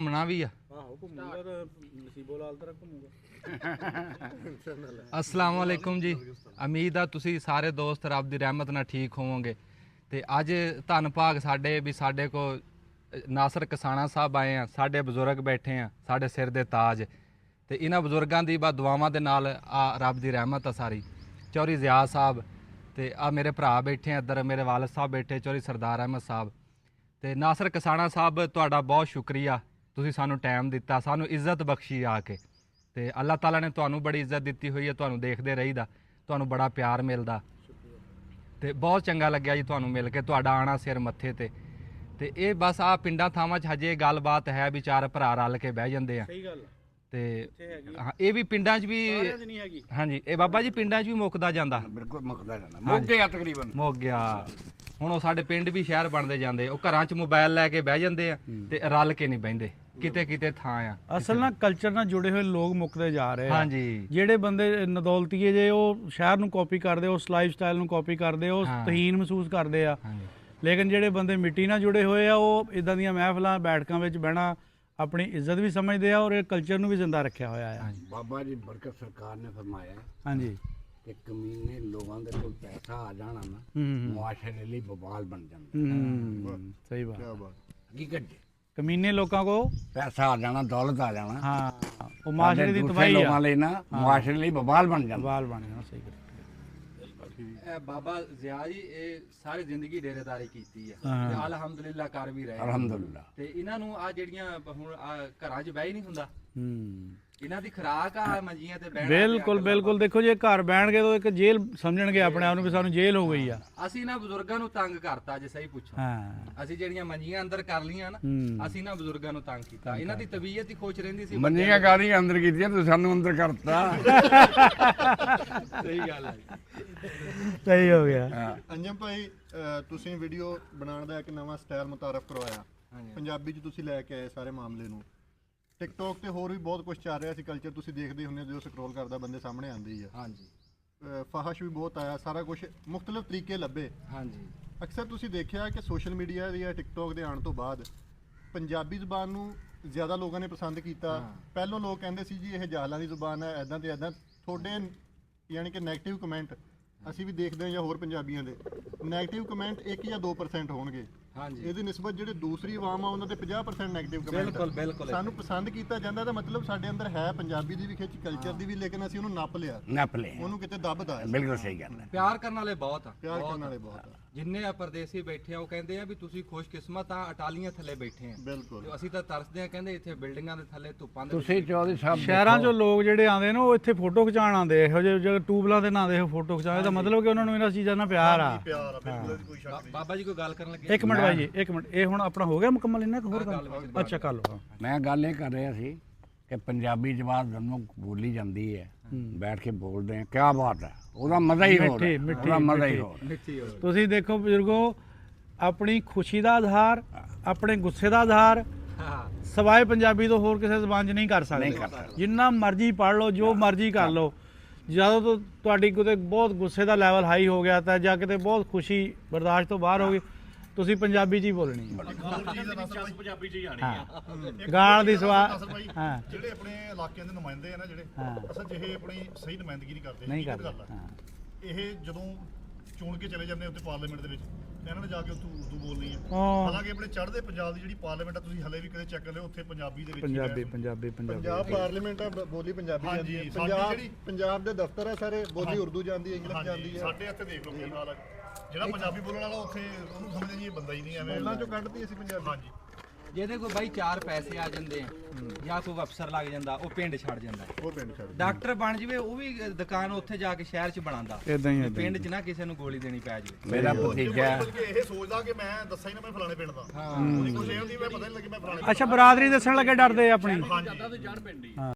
ਘੁੰਮਣਾ ਵੀ ਆ। ਆਹੋ ਘੁੰਮੂਗਾ ਤਾਂ ਨਸੀਬੋ ਲਾਲ ਤਰ੍ਹਾਂ ਘੁੰਮੂਗਾ। अस्सलाम वालेकुम जी। उम्मीद आ तुसी सारे दोस्त रब दी रहमत नाल ठीक होवोगे। ते अज धन भाग साडे भी साडे को नासर कसाना साहब आए हैं, साडे बजुर्ग बैठे हैं, साडे सिर दे ताज। ते इन्हां बजुर्गां दी बा दुआवां दे नाल रब दी रहमत आ सारी। चौधरी ज़ियाद साहब ते मेरे भरा बैठे हैं इधर, मेरे वालिद साहब बैठे चौधरी सरदार अहमद साहब ते नासर कसाना साहब, तुहाडा बहुत शुक्रिया। तुसी सानू टाइम दिता, सानू इज्जत बख्शी आके। ਤੇ ਅੱਲਾਹ ਤਾਲਾ ਨੇ ਤੁਹਾਨੂੰ ਬੜੀ ਇੱਜ਼ਤ ਦਿੱਤੀ ਹੋਈ ਹੈ, ਤੁਹਾਨੂੰ ਦੇਖਦੇ ਰਹੀਦਾ, ਤੁਹਾਨੂੰ ਬੜਾ ਪਿਆਰ ਮਿਲਦਾ ਤੇ ਬਹੁਤ ਚੰਗਾ ਲੱਗਿਆ ਜੀ ਤੁਹਾਨੂੰ ਮਿਲ ਕੇ, ਤੁਹਾਡਾ ਆਣਾ ਸਿਰ ਮੱਥੇ ਤੇ ਇਹ ਬਸ ਆ ਪਿੰਡਾਂ ਥਾਵਾਂ 'ਚ ਹਜੇ ਗੱਲਬਾਤ ਹੈ ਵੀ ਚਾਰ ਭਰਾ ਰਲ ਕੇ ਬਹਿ ਜਾਂਦੇ ਆ। ਸਹੀ ਗੱਲ ਤੇ ਹਾਂ ਇਹ ਵੀ ਪਿੰਡਾਂ 'ਚ ਵੀ ਨਹੀਂ ਹੈਗੀ। ਹਾਂਜੀ ਇਹ ਬਾਬਾ ਜੀ ਪਿੰਡਾਂ 'ਚ ਵੀ ਮੁੱਕਦਾ ਜਾਂਦਾ, ਬਿਲਕੁਲ ਮੁੱਕਦਾ ਜਾਂਦਾ, ਮੁੱਕ ਗਿਆ ਤਕਰੀਬਨ, ਮੁੱਕ ਗਿਆ। ਹੁਣ ਉਹ ਸਾਡੇ ਪਿੰਡ ਵੀ ਸ਼ਹਿਰ ਬਣਦੇ ਜਾਂਦੇ, ਉਹ ਘਰਾਂ 'ਚ ਮੋਬਾਈਲ ਲੈ ਕੇ ਬਹਿ ਜਾਂਦੇ ਆ ਤੇ ਰਲ ਕੇ ਨਹੀਂ ਬਹਿੰਦੇ, ਕਿਤੇ ਕਿਤੇ ਥਾਂ ਆ। ਅਸਲ ਨਾਲ ਕਲਚਰ ਨਾਲ ਜੁੜੇ ਹੋਏ ਲੋਕ ਮੁੱਕਦੇ ਜਾ ਰਹੇ ਆ। ਹਾਂਜੀ ਜਿਹੜੇ ਬੰਦੇ ਨਦੌਲਤੀਏ ਜੇ ਉਹ ਸ਼ਹਿਰ ਨੂੰ ਕਾਪੀ ਕਰਦੇ, ਉਸ ਲਾਈਫ ਸਟਾਈਲ ਨੂੰ ਕਾਪੀ ਕਰਦੇ, ਉਹ ਤਹੀਨ ਮਹਿਸੂਸ ਕਰਦੇ ਆ। ਹਾਂਜੀ ਲੇਕਿਨ ਜਿਹੜੇ ਬੰਦੇ ਮਿੱਟੀ ਨਾਲ ਜੁੜੇ ਹੋਏ ਆ ਉਹ ਇਦਾਂ ਦੀਆਂ ਮਹਿਫਲਾਂ ਬੈਠਕਾਂ ਵਿੱਚ ਬਹਿਣਾ ਆਪਣੀ ਇੱਜ਼ਤ ਵੀ ਸਮਝਦੇ ਆ ਔਰ ਇਹ ਕਲਚਰ ਨੂੰ ਵੀ ਜ਼ਿੰਦਾ ਰੱਖਿਆ ਹੋਇਆ ਆ। ਬਾਬਾ ਜੀ ਬਰਕਤ ਸਰਕਾਰ ਨੇ ਫਰਮਾਇਆ ਹਾਂਜੀ ਕਿ ਕਮੀਨੇ ਲੋਕਾਂ ਦੇ ਕੋਲ ਪੈਸਾ ਆ ਜਾਣਾ ਨਾ, ਮੁਆਸ਼ਰੇ ਲਈ ਬਵਾਲ ਬਣ ਜਾਂਦਾ। ਸਹੀ ਬਾਤ। ਹਕੀਕਤ ਜੀ, ਕਮੀਨੇ ਲੋਕਾਂ ਕੋ ਪੈਸਾ ਆ ਜਾਣਾ, ਦੌਲਤ ਆ ਜਾਣਾ, ਹਾਂ ਉਹ ਮਾਸ਼ਰੇ ਦੀ ਤਬਾਹੀ ਲੋਕਾਂ ਆ, ਲਈ ਨਾ ਮੁਆਸ਼ਰੇ ਲਈ ਬਵਾਲ ਬਣ ਜਾਂਦਾ। ਬਾਲ ਬਣ ਜਾਣਾ। ਸਹੀ ਗੱਲ। ਬਾਬਾ ਜ਼ਿਆ ਜੀ ਇਹ ਸਾਰੀ ਜ਼ਿੰਦਗੀ ਡੇਰੇਦਾਰੀ ਕੀਤੀ ਹੈ ਤੇ ਅਲਹਮਦੁਲਿਲਾ ਕਰ ਵੀ ਰਹੇ ਆ। ਅਲਹਮਦੁਲਿਲਾ। ਤੇ ਇਹਨਾਂ ਨੂੰ ਆ ਜਿਹੜੀਆਂ ਹੁਣ ਘਰਾਂ 'ਚ ਬਹਿ ਹੀ ਨਹੀਂ ਹੁੰਦਾ, ਹੂੰ ਇਹਨਾਂ ਦੀ ਖੁਰਾਕ ਆ ਮੰਜੀਆਂ ਤੇ ਬਹਿਣਾ। ਬਿਲਕੁਲ ਬਿਲਕੁਲ। ਦੇਖੋ ਜੇ ਘਰ ਬਹਿਣਗੇ ਤਾਂ ਇੱਕ ਜੇਲ੍ਹ ਸਮਝਣਗੇ ਆਪਣੇ ਆਪ ਨੂੰ ਵੀ ਸਾਨੂੰ ਜੇਲ੍ਹ ਹੋ ਗਈ ਆ। ਅਸੀਂ ਨਾ ਬਜ਼ੁਰਗਾਂ ਨੂੰ ਤੰਗ ਕਰਤਾ, ਜੇ ਸਹੀ ਪੁੱਛੋ। ਹਾਂ ਅਸੀਂ ਜਿਹੜੀਆਂ ਮੰਜੀਆਂ ਅੰਦਰ ਕਰ ਲੀਆਂ ਨਾ, ਅਸੀਂ ਨਾ ਬਜ਼ੁਰਗਾਂ ਨੂੰ ਤੰਗ ਕੀਤਾ। ਇਹਨਾਂ ਦੀ ਤਬੀਅਤ ਹੀ ਖੁਸ਼ ਰਹਿੰਦੀ ਸੀ। ਮੰਨੀਆਂ ਗਾਲੀਆਂ ਅੰਦਰ ਕੀਤੀਆਂ, ਤੁਸੀਂ ਸਾਨੂੰ ਅੰਦਰ ਕਰਤਾ। ਸਹੀ ਗੱਲ ਹੈ। ਸਹੀ ਹੋ ਗਿਆ। ਅੰਜਮ ਭਾਈ ਤੁਸੀਂ ਵੀਡੀਓ ਬਣਾਉਣ ਦਾ ਇੱਕ ਨਵਾਂ ਸਟਾਈਲ ਮੁਤਾਰਫ ਕਰਵਾਇਆ, ਪੰਜਾਬੀ 'ਚ ਤੁਸੀਂ ਲੈ ਕੇ ਆਏ ਸਾਰੇ ਮਾਮਲੇ ਨੂੰ। ਟਿਕਟੋਕ ਤੇ ਹੋਰ ਵੀ ਬਹੁਤ ਕੁਝ ਚੱਲ ਰਿਹਾ ਸੀ ਕਲਚਰ, ਤੁਸੀਂ ਦੇਖਦੇ ਹੁੰਦੇ ਹੋ, ਜਦੋਂ ਸਕਰੋਲ ਕਰਦਾ ਬੰਦੇ ਸਾਹਮਣੇ ਆਉਂਦੇ ਹੀ ਆ। ਹਾਂਜੀ ਫਾਹਸ਼ ਵੀ ਬਹੁਤ ਆਇਆ, ਸਾਰਾ ਕੁਝ ਮੁxtਲਫ ਤਰੀਕੇ ਲੱਭੇ। ਹਾਂਜੀ ਅਕਸਰ ਤੁਸੀਂ ਦੇਖਿਆ ਕਿ ਸੋਸ਼ਲ ਮੀਡੀਆ ਜਾਂ ਟਿਕਟੋਕ ਦੇ ਆਉਣ ਤੋਂ ਬਾਅਦ ਪੰਜਾਬੀ ਜ਼ੁਬਾਨ ਨੂੰ ਜ਼ਿਆਦਾ ਲੋਕਾਂ ਨੇ ਪਸੰਦ ਕੀਤਾ। ਪਹਿਲੋਂ ਲੋਕ ਕਹਿੰਦੇ ਸੀ ਜੀ ਇਹ ਜਾਹਲਾਂ ਦੀ ਜ਼ੁਬਾਨ ਹੈ, ਐਦਾਂ ਤੇ ਐਦਾਂ। ਤੁਹਾਡੇ ਯਾਨੀ ਕਿ ਨੈਗੇਟਿਵ ਕਮੈਂਟ ਅਸੀਂ ਵੀ ਦੇਖਦੇ ਹਾਂ ਜਾਂ ਹੋਰ ਪੰਜਾਬੀਆਂ ਦੇ ਨੈਗੇਟਿਵ ਕਮੈਂਟ 1 ਜਾਂ 2% ਹੋਣਗੇ। ਹਾਂਜੀ ਇਹਦੀ ਨਿਸਬਤ ਜਿਹੜੇ ਦੂਸਰੀ ਆਵਾਮ ਆ ਉਹਨਾਂ ਦੇ 50% ਨੈਗੇਟਿਵ ਕਮੈਂਟ। ਬਿਲਕੁਲ ਬਿਲਕੁਲ। ਸਾਨੂੰ ਪਸੰਦ ਕੀਤਾ ਜਾਂਦਾ ਤਾਂ ਮਤਲਬ ਸਾਡੇ ਅੰਦਰ ਹੈ ਪੰਜਾਬੀ ਦੀ ਵੀ ਖਿੱਚ, ਕਲਚਰ ਦੀ ਵੀ, ਲੇਕਿਨ ਅਸੀਂ ਉਹਨੂੰ ਨੱਪ ਲਿਆ, ਨੱਪ ਲੈ, ਉਹਨੂੰ ਕਿਤੇ ਦੱਬਦਾ ਹੈ। ਬਿਲਕੁਲ ਸਹੀ ਗੱਲ ਹੈ। ਪਿਆਰ ਕਰਨ ਵਾਲੇ ਬਹੁਤ ਆ, ਪਿਆਰ ਕਰਨ ਵਾਲੇ ਬਹੁਤ ਆ। ਜਿੰਨੇ ਆ ਪਰਦੇਸੀ ਬੈਠੇ ਆ ਉਹ ਕਹਿੰਦੇ ਆ ਵੀ ਤੁਸੀਂ ਖੁਸ਼ਕਿਸਮਤ ਆ, ਅਟਾਲੀਆਂ ਥੱਲੇ ਬੈਠੇ ਆ। ਬਿਲਕੁਲ ਤੇ ਅਸੀਂ ਤਾਂ ਤਰਸਦੇ ਆ, ਕਹਿੰਦੇ ਇੱਥੇ ਬਿਲਡਿੰਗਾਂ ਦੇ ਥੱਲੇ ਧੁੱਪਾਂ ਦੇ ਤੁਸੀਂ ਚੌਧਰੀ ਸਾਹਿਬ ਸ਼ਹਿਰਾਂ 'ਚੋਂ ਲੋਕ ਜਿਹੜੇ ਆਉਂਦੇ ਨੇ ਉਹ ਇੱਥੇ ਫੋਟੋ ਖਿਚਾਉਣ ਆਉਂਦੇ, ਇਹੋ ਜਿਹੇ ਜਿਹੜੇ ਟੂਬਲਾਂ ਦੇ ਨਾਂ ਦੇ ਫੋਟੋ ਖਿਚਾਉਂਦੇ, ਤਾਂ ਮਤਲਬ ਕਿ ਉਹਨਾਂ ਨੂੰ ਇਹਨਾਂ ਚੀਜ਼ਾਂ ਨਾਲ ਪਿਆਰ ਆ। ਪਿਆਰ ਆ, ਬਿਲਕੁਲ ਕੋਈ ਸ਼ੱਕ ਨਹੀਂ। ਬਾਬਾ ਜੀ ਕੋਈ ਗੱਲ ਕਰਨ ਲੱਗੇ। ਇੱਕ ਮਿੰਟ ਬਾਈ ਜੀ, ਇੱਕ ਮਿੰਟ। ਇਹ ਹੁਣ ਆਪਣਾ ਹੋ ਗਿਆ ਮੁਕੰਮਲ, ਇੰਨਾ ਕੁ ਹੋਰ ਕੰਮ? ਅੱਛਾ ਕਰ ਲਓ। ਮੈਂ ਗੱਲ ਇਹ ਕਰ ਰਿਹਾ ਸੀ ਕਿ ਪੰਜਾਬੀ ਜ਼ਬਾਨ ਜਦੋਂ ਬੋਲੀ ਜਾਂਦੀ ਹੈ, ਬੈਠ ਕੇ ਬੋਲਦੇ ਆ, ਕਿਆ ਬਾਤ ਹੈ, ਉਹਦਾ ਮਜ਼ਾ ਹੀ ਹੋਰ ਹੈ, ਉਹਦਾ ਮਜ਼ਾ ਹੀ ਹੋਰ ਹੈ। ਤੁਸੀਂ ਦੇਖੋ ਬਜ਼ੁਰਗੋ, ਆਪਣੀ ਖੁਸ਼ੀ ਦਾ ਇਜ਼ਹਾਰ, ਆਪਣੇ ਗੁੱਸੇ ਦਾ ਇਜ਼ਹਾਰ ਸਵਾਏ ਪੰਜਾਬੀ ਤੋਂ ਹੋਰ ਕਿਸੇ ਜ਼ਬਾਨ 'ਚ ਨਹੀਂ ਕਰ ਸਕਦੇ। ਜਿੰਨਾ ਮਰਜ਼ੀ ਪੜ੍ਹ ਲਓ, ਜੋ ਮਰਜ਼ੀ ਕਰ ਲਓ, ਜਦੋਂ ਤੋਂ ਤੁਹਾਡੀ ਕਿਤੇ ਬਹੁਤ ਗੁੱਸੇ ਦਾ ਲੈਵਲ ਹਾਈ ਹੋ ਗਿਆ ਤਾਂ ਜਾਂ ਕਿਤੇ ਬਹੁਤ ਖੁਸ਼ੀ ਬਰਦਾਸ਼ਤ ਤੋਂ ਬਾਹਰ ਹੋ ਗਈ, ਤੁਸੀਂ ਪੰਜਾਬੀ 'ਚ ਹੀ ਬੋਲਣੀ ਹੈ। ਪੰਜਾਬੀ ਚ ਹੀ ਆਣੀ ਆ। ਗਾਲ ਦੀ ਸਵਾਦ। ਹਾਂ ਜਿਹੜੇ ਆਪਣੇ ਇਲਾਕਿਆਂ ਦੇ ਨੁਮਾਇੰਦੇ ਆ ਨਾ, ਜਿਹੜੇ ਅਸਲ 'ਚ ਇਹ ਆਪਣੀ ਸਹੀ ਨੁਮਾਇੰਦਗੀ ਨਹੀਂ ਕਰਦੇ। ਨਹੀਂ ਹਕੀਕਤ ਕਰਦੇ। ਗੱਲ ਆ। ਇਹ ਜਦੋਂ ਚੁਣ ਕੇ ਚਲੇ ਜਾਂਦੇ ਉੱਥੇ ਪਾਰਲੀਮੈਂਟ ਦੇ ਵਿੱਚ, ਇਹਨਾਂ ਨੇ ਜਾ ਕੇ ਉੱਥੋਂ ਉਰਦੂ ਬੋਲਣੀ ਆ। ਹਾਲਾਂਕਿ ਆਪਣੇ ਚੜ੍ਹਦੇ ਪੰਜਾਬ ਦੀ ਜਿਹੜੀ ਪਾਰਲੀਮੈਂਟ ਆ, ਤੁਸੀਂ ਹਲੇ ਵੀ ਕਦੇ ਚੈੱਕ ਕਰ ਲਿਓ, ਉੱਥੇ ਪੰਜਾਬੀ ਦੇ ਵਿੱਚ ਹੀ ਪੰਜਾਬੀ ਹੈ। ਪੰਜਾਬੀ ਪੰਜਾਬੀ ਪੰਜਾਬ ਪਾਰਲੀਮੈਂਟ ਆ, ਬੋਲੀ ਪੰਜਾਬੀ ਜਾਂਦੀ ਹੈ। ਹਾਂਜੀ, ਪੰਜਾਬ ਸਾਡੀ ਜਿਹੜੀ- ਪੰਜਾਬ ਦੇ ਦਫ਼ਤਰ ਆ ਸਾਰੇ, ਬੋਲੀ ਉਰਦੂ ਜਾਂਦੀ ਹੈ, ਇੰਗਲਿਸ਼ ਜਾਂਦੀ ਹਾਂਜੀ, ਹੈ। ਸਾਡੇ ਇੱਥੇ ਦੇਖ ਲਓ ਕੀ ਹਾਲ ਆ। ਜਿਹੜਾ ਪੰਜਾਬੀ ਬੋਲਣ ਵਾਲਾ ਉੱਥੇ ਉਹਨੂੰ ਸਮਝਦੇ ਜੀ ਇਹ ਬੰਦਾ ਹੀ ਨਹੀਂ ਐਵੇਂ। ਪਹਿਲਾਂ ਚੋਂ ਕੱਢਦੀ ਅਸੀਂ ਪੰਜਾਬੀ। ਹਾਂਜੀ ਜਿਹਦੇ ਕੋਈ ਬਾਈ 4 ਪੈਸੇ ਆ ਜਾਂਦੇ ਆ ਜਾਂ ਕੋਈ ਅਫਸਰ ਲੱਗ ਜਾਂਦਾ, ਉਹ ਪਿੰਡ ਛੱਡ ਜਾਂਦਾ। ਉਹ ਪਿੰਡ ਛੱਡ ਡਾਕਟਰ ਬਣ ਜਵੇ, ਉਹ ਵੀ ਦੁਕਾਨ ਉੱਥੇ ਜਾ ਕੇ ਸ਼ਹਿਰ 'ਚ ਬਣਾਉਂਦਾ। ਇਦਾਂ ਹੀ ਪਿੰਡ 'ਚ ਨਾ ਕਿਸੇ ਨੂੰ ਗੋਲੀ ਦੇਣੀ ਪੈ ਜਾਵੇ। ਮੇਰਾ ਭਤੀਜਾ ਬਲਕਿ ਇਹ ਸੋਚਦਾ ਕਿ ਮੈਂ ਦੱਸਾਂ ਹੀ ਨਾ ਮੈਂ ਫਲਾਣੇ ਪਿੰਡ ਦਾ। ਉਹਦੀ ਕੁਝ ਇਹ ਹੁੰਦੀ ਮੈਂ ਪਤਾ ਨਹੀਂ ਲੱਗੇ ਮੈਂ ਫਲਾਣੇ ਅੱਛਾ ਬਰਾਦਰੀ ਦੱਸਣ ਲੱਗੇ ਡਰਦੇ ਆਪਣੀ। ਹਾਂਜੀ